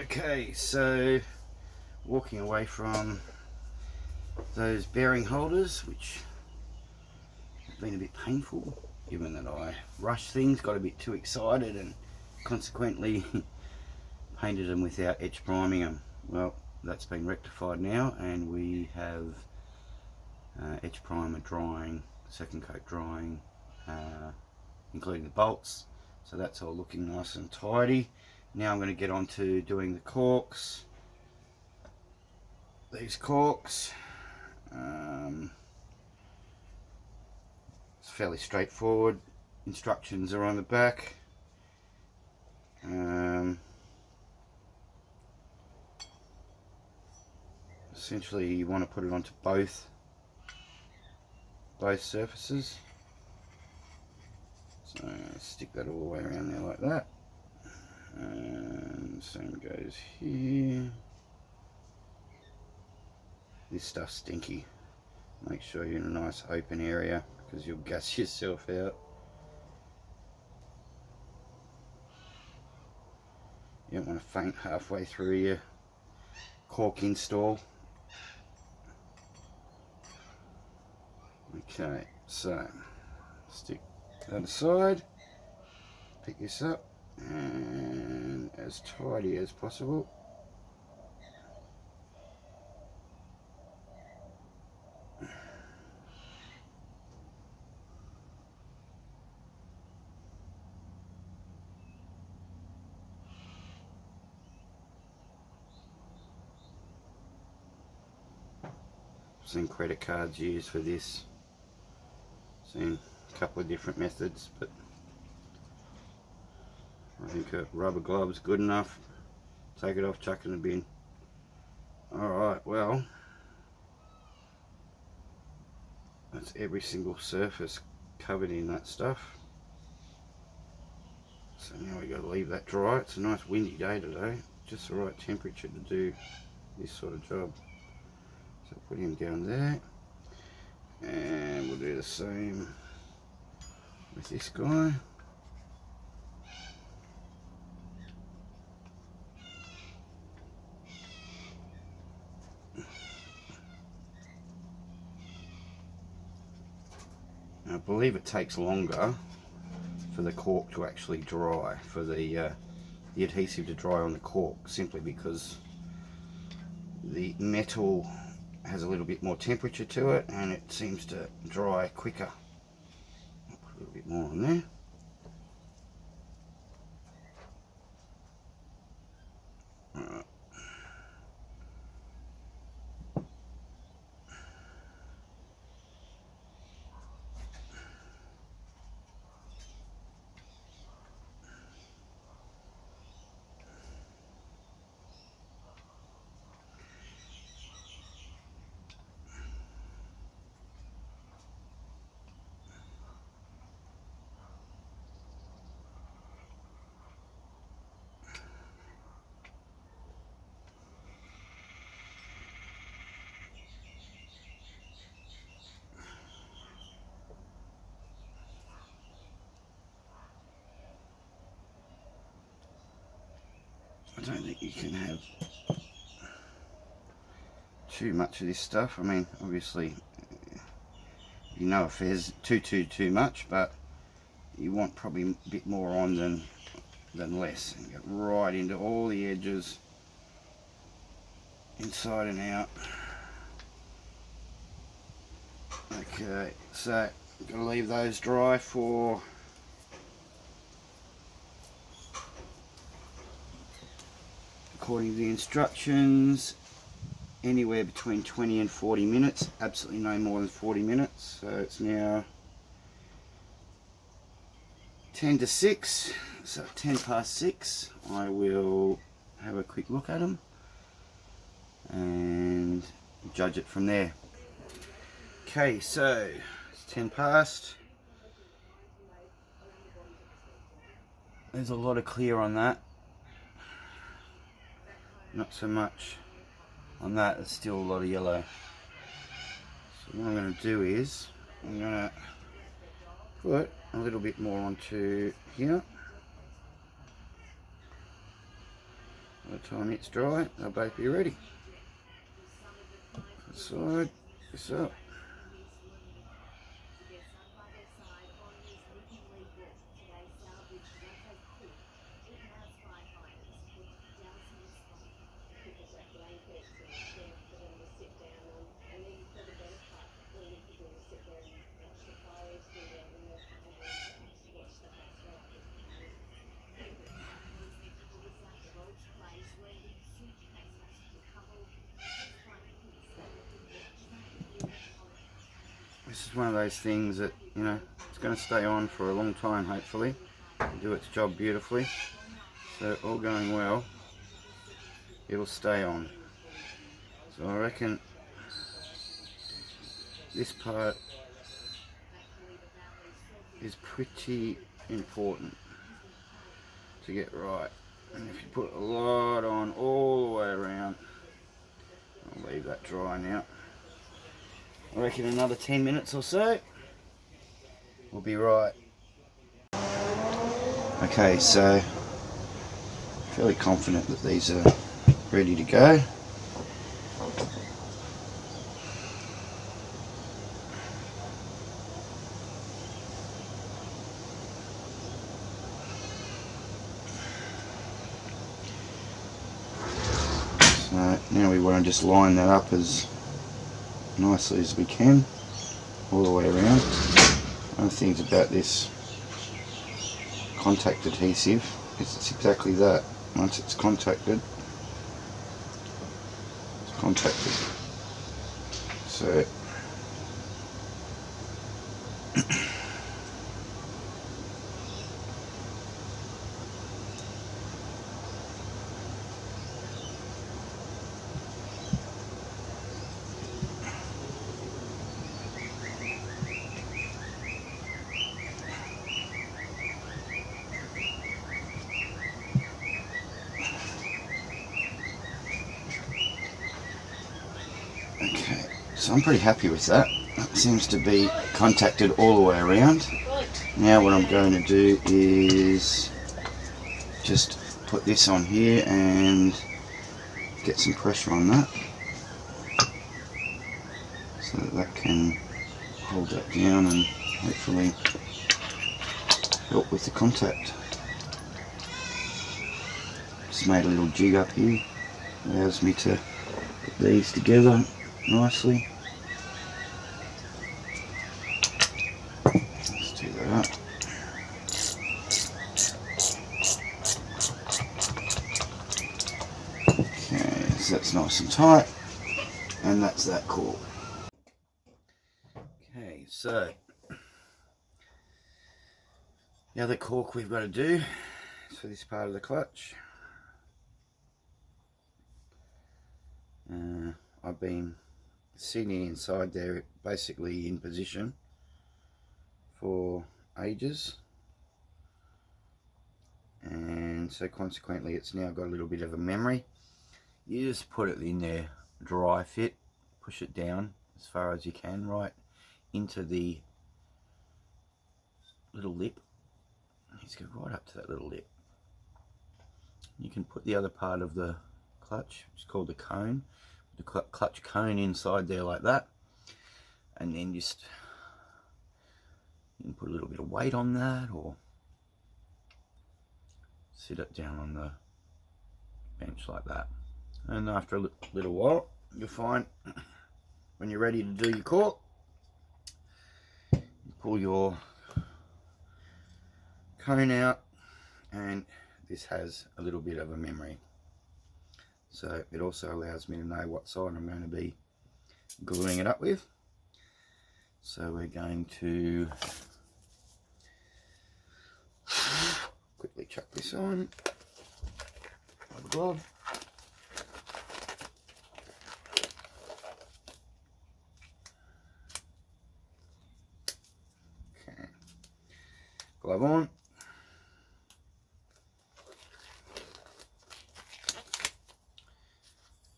Okay, so walking away from those bearing holders, which have been a bit painful given that I rushed things, got a bit too excited and consequently painted them without etch priming them. Well, that's been rectified now, and we have etch primer drying, second coat drying, including the bolts, so that's all looking nice and tidy. Now I'm going to get on to doing the corks. These corks, it's fairly straightforward. Instructions are on the back. Essentially you want to put it onto both surfaces. So stick that all the way around there like that. And same goes here. This stuff's stinky. Make sure you're in a nice open area because you'll gas yourself out. You don't want to faint halfway through your cork install. Okay, so stick that aside, pick this up, and as tidy as possible. Seen credit cards used for this. Seen a couple of different methods, but I think a rubber glove's good enough. Take it off, chuck it in the bin. Alright, well, that's every single surface covered in that stuff. So now we got to leave that dry. It's a nice windy day today, just the right temperature to do this sort of job. So put him down there, and we'll do the same with this guy. I believe it takes longer for the cork to actually dry, for the adhesive to dry on the cork, simply because the metal has a little bit more temperature to it and it seems to dry quicker. I'll put a little bit more on there. Alright. I don't think you can have too much of this stuff. I mean, obviously, you know if there's too much, but you want probably a bit more on than less. And get right into all the edges, inside and out. Okay, so I'm going to leave those dry for according to the instructions, anywhere between 20 and 40 minutes, absolutely no more than 40 minutes. So it's now 10 to 6, so 10 past 6, I will have a quick look at them and judge it from there. Okay, so it's 10 past. There's a lot of clear on that. Not so much on that, there's still a lot of yellow. So what I'm going to do is, I'm going to put a little bit more onto here. By the time it's dry, they'll both be ready. Side this up. This is one of those things that, you know, it's going to stay on for a long time, hopefully. Do its job beautifully. So all going well, it'll stay on. So I reckon this part is pretty important to get right. And if you put a lot on all the way around, I'll leave that dry now. I reckon another 10 minutes or so, we'll be right. Okay, so fairly confident that these are ready to go. So now we want to just line that up as nicely as we can all the way around. One of the things about this contact adhesive is it's exactly that. Once it's contacted, it's contacted. So okay, so I'm pretty happy with that. It seems to be contacted all the way around. Now what I'm going to do is just put this on here and get some pressure on that so that can hold that down and hopefully help with the contact. Just made a little jig up here, allows me to put these together nicely. Let's do that up. Okay, so that's nice and tight, and that's that cork. Okay, so the other cork we've got to do is for this part of the clutch. I've been sitting inside there basically in position for ages, and so consequently it's now got a little bit of a memory. You just put it in there, dry fit, push it down as far as you can, right into the little lip. Let's go right up to that little lip. You can put the other part of the clutch, it's called the cone, the clutch cone inside there like that, and then just you can put a little bit of weight on that or sit it down on the bench like that. And after a little while, you'll find when you're ready to do your cork, you pull your cone out, and this has a little bit of a memory. So it also allows me to know what side I'm going to be gluing it up with. So we're going to quickly chuck this on. Rubber glove. Okay. Glove on.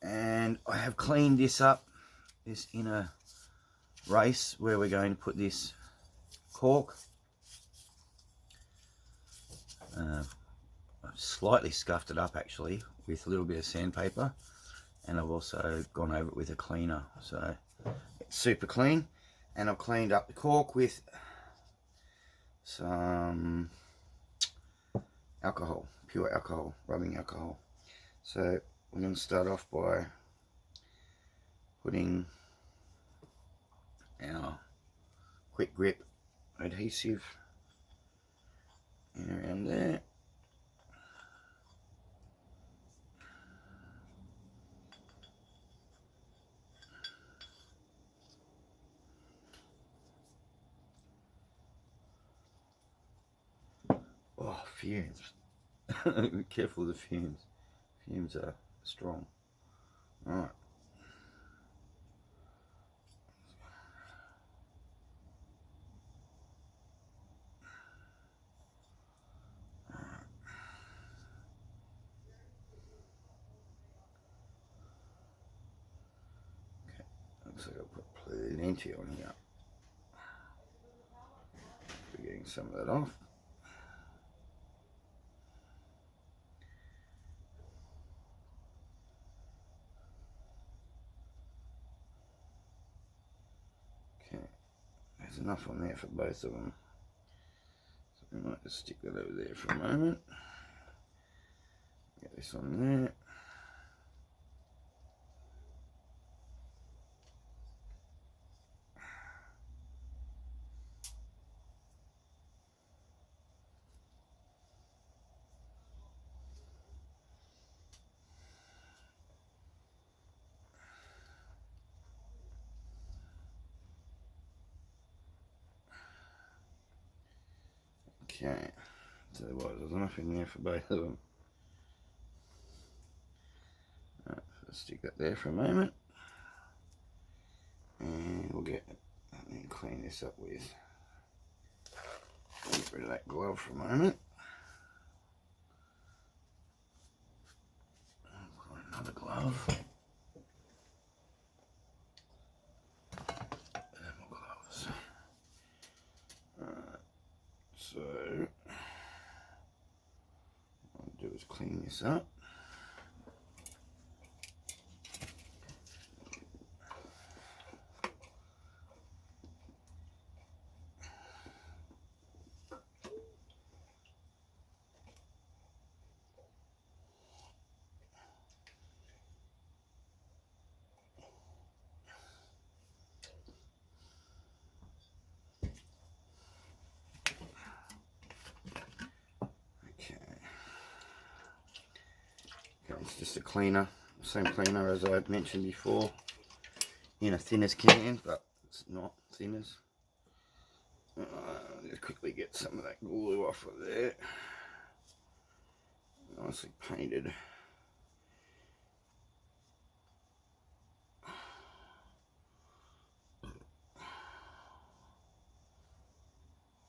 And I have cleaned this up, this inner race where we're going to put this cork. I've slightly scuffed it up actually with a little bit of sandpaper, and I've also gone over it with a cleaner, so it's super clean. And I've cleaned up the cork with some alcohol, pure alcohol, rubbing alcohol. So we're going to start off by putting our quick grip adhesive in around there. Oh, fumes. Be careful of the fumes. Fumes are strong. Alright. Okay, looks like I'll put plenty on here. We're getting some of that off. Okay, there's enough on there for both of them. So we might just stick that over there for a moment. Get this on there. Okay, so there's enough in there for both of them. Right, so let's stick that there for a moment, and we'll get and clean this up with. Get rid of that glove for a moment. Another glove. And more gloves. Alright, so what I'll do is clean this up. It's just a cleaner, same cleaner as I mentioned before, in a thinners can, but it's not thinners. Just quickly get some of that glue off of there. Nicely painted.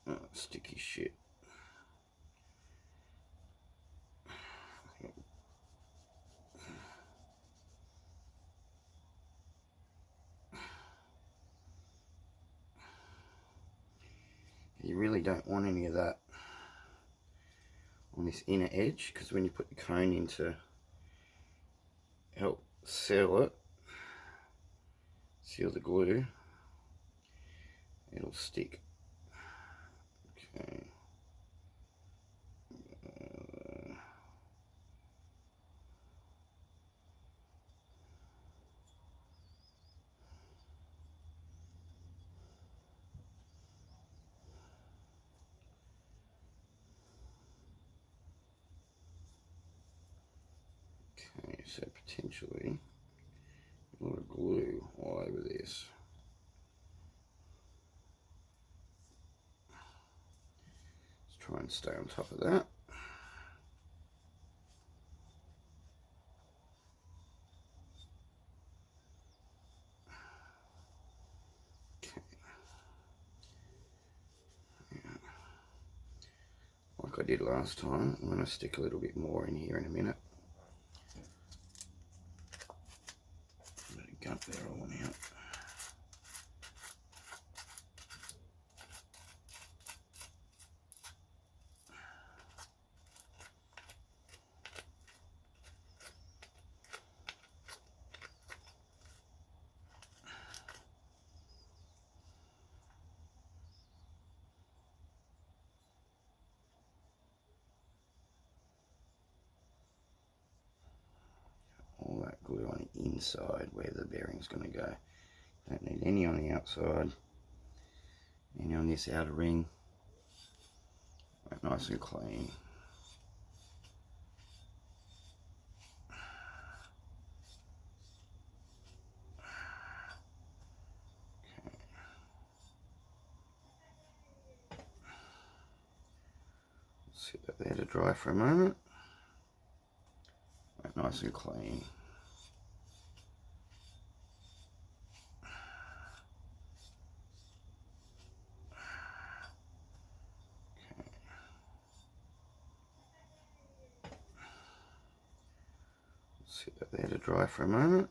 Oh, sticky shit. You really don't want any of that on this inner edge, because when you put the cone in to help seal the glue, it'll stick. Okay. Okay, so potentially a lot of glue all over this. Let's try and stay on top of that. Okay. Yeah. Like I did last time, I'm going to stick a little bit more in here in a minute. Gut there all out. inside where the bearing's going to go. Don't need any on the outside, any on this outer ring. Nice and clean. Sit that there to dry for a moment. Nice and clean. Sit that there to dry for a moment.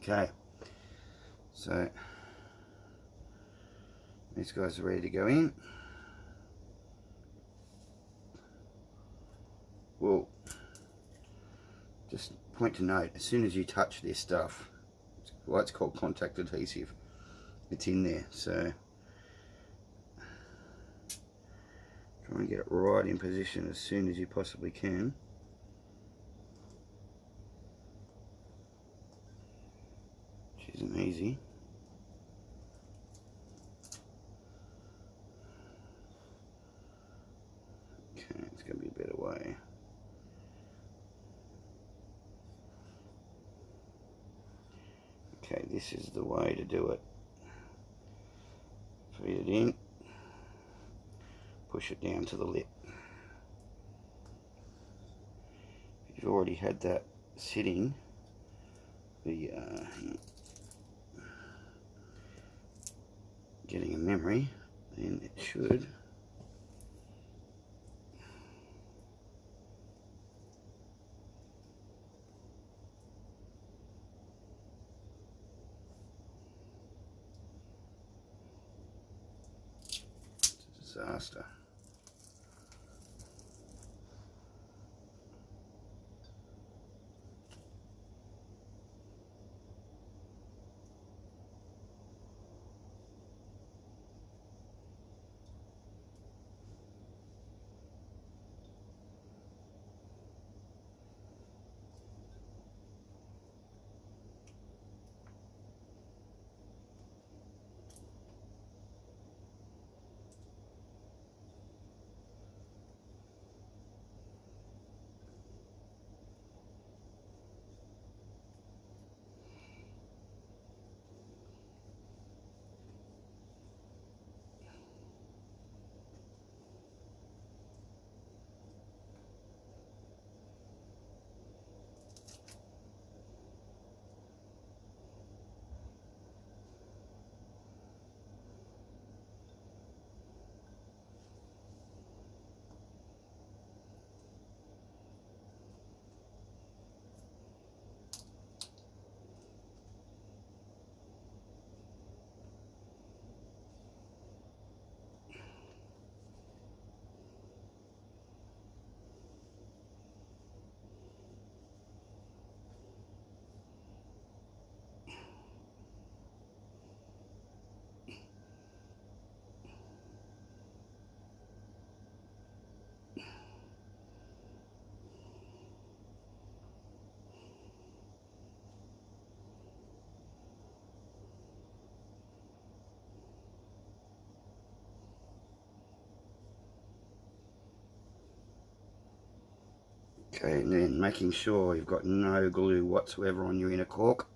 Okay, so these guys are ready to go in. Well, just point to note, as soon as you touch this stuff, it's called contact adhesive, it's in there, so try and get it right in position as soon as you possibly can. Which isn't easy. Okay, it's going to be a better way. Okay, this is the way to do it. Feed it in, push it down to the lip. If you've already had that sitting, getting a memory, then it should disaster. Okay, and then making sure you've got no glue whatsoever on your inner cork.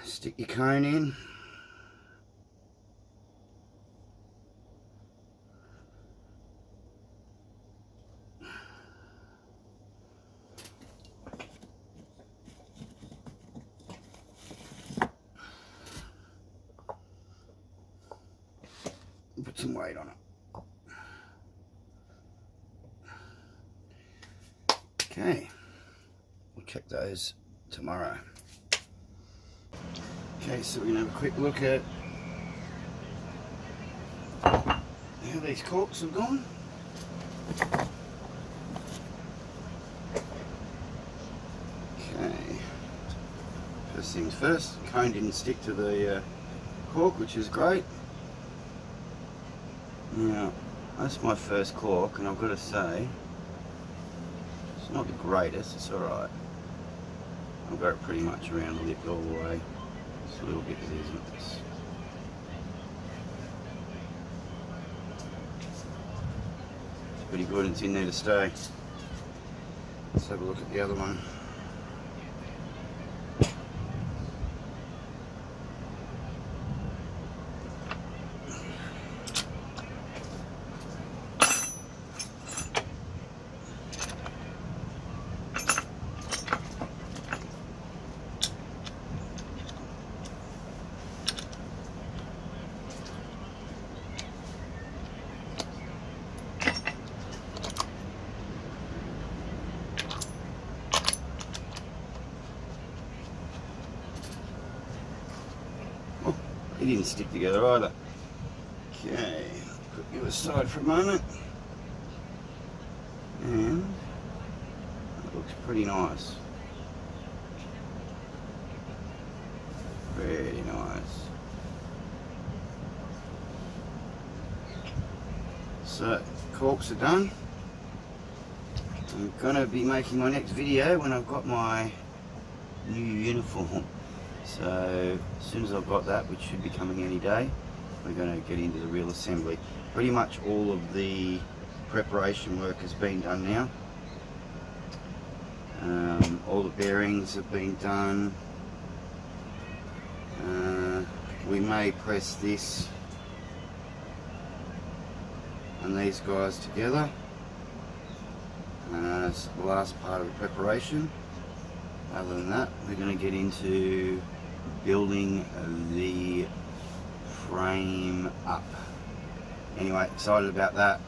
Stick your cone in. Put some weight on it. Okay, we'll check those tomorrow. Okay, so we're going to have a quick look at how these corks have gone. Okay, first things first, cone didn't stick to the cork, which is great. Now, that's my first cork, and I've got to say, it's not the greatest, it's alright. I've got it pretty much around the lip all the way. Just a little bit that isn't. It's pretty good, and it's in there to stay. Let's have a look at the other one. It didn't stick together either. Okay, put you aside for a moment. And that looks pretty nice. Very nice. So, corks are done. I'm going to be making my next video when I've got my new uniform. So as soon as I've got that, which should be coming any day, we're going to get into the real assembly. Pretty much all of the preparation work has been done now. All the bearings have been done. We may press this and these guys together. It's the last part of the preparation. Other than that, we're going to get into building the frame up. Anyway, excited about that.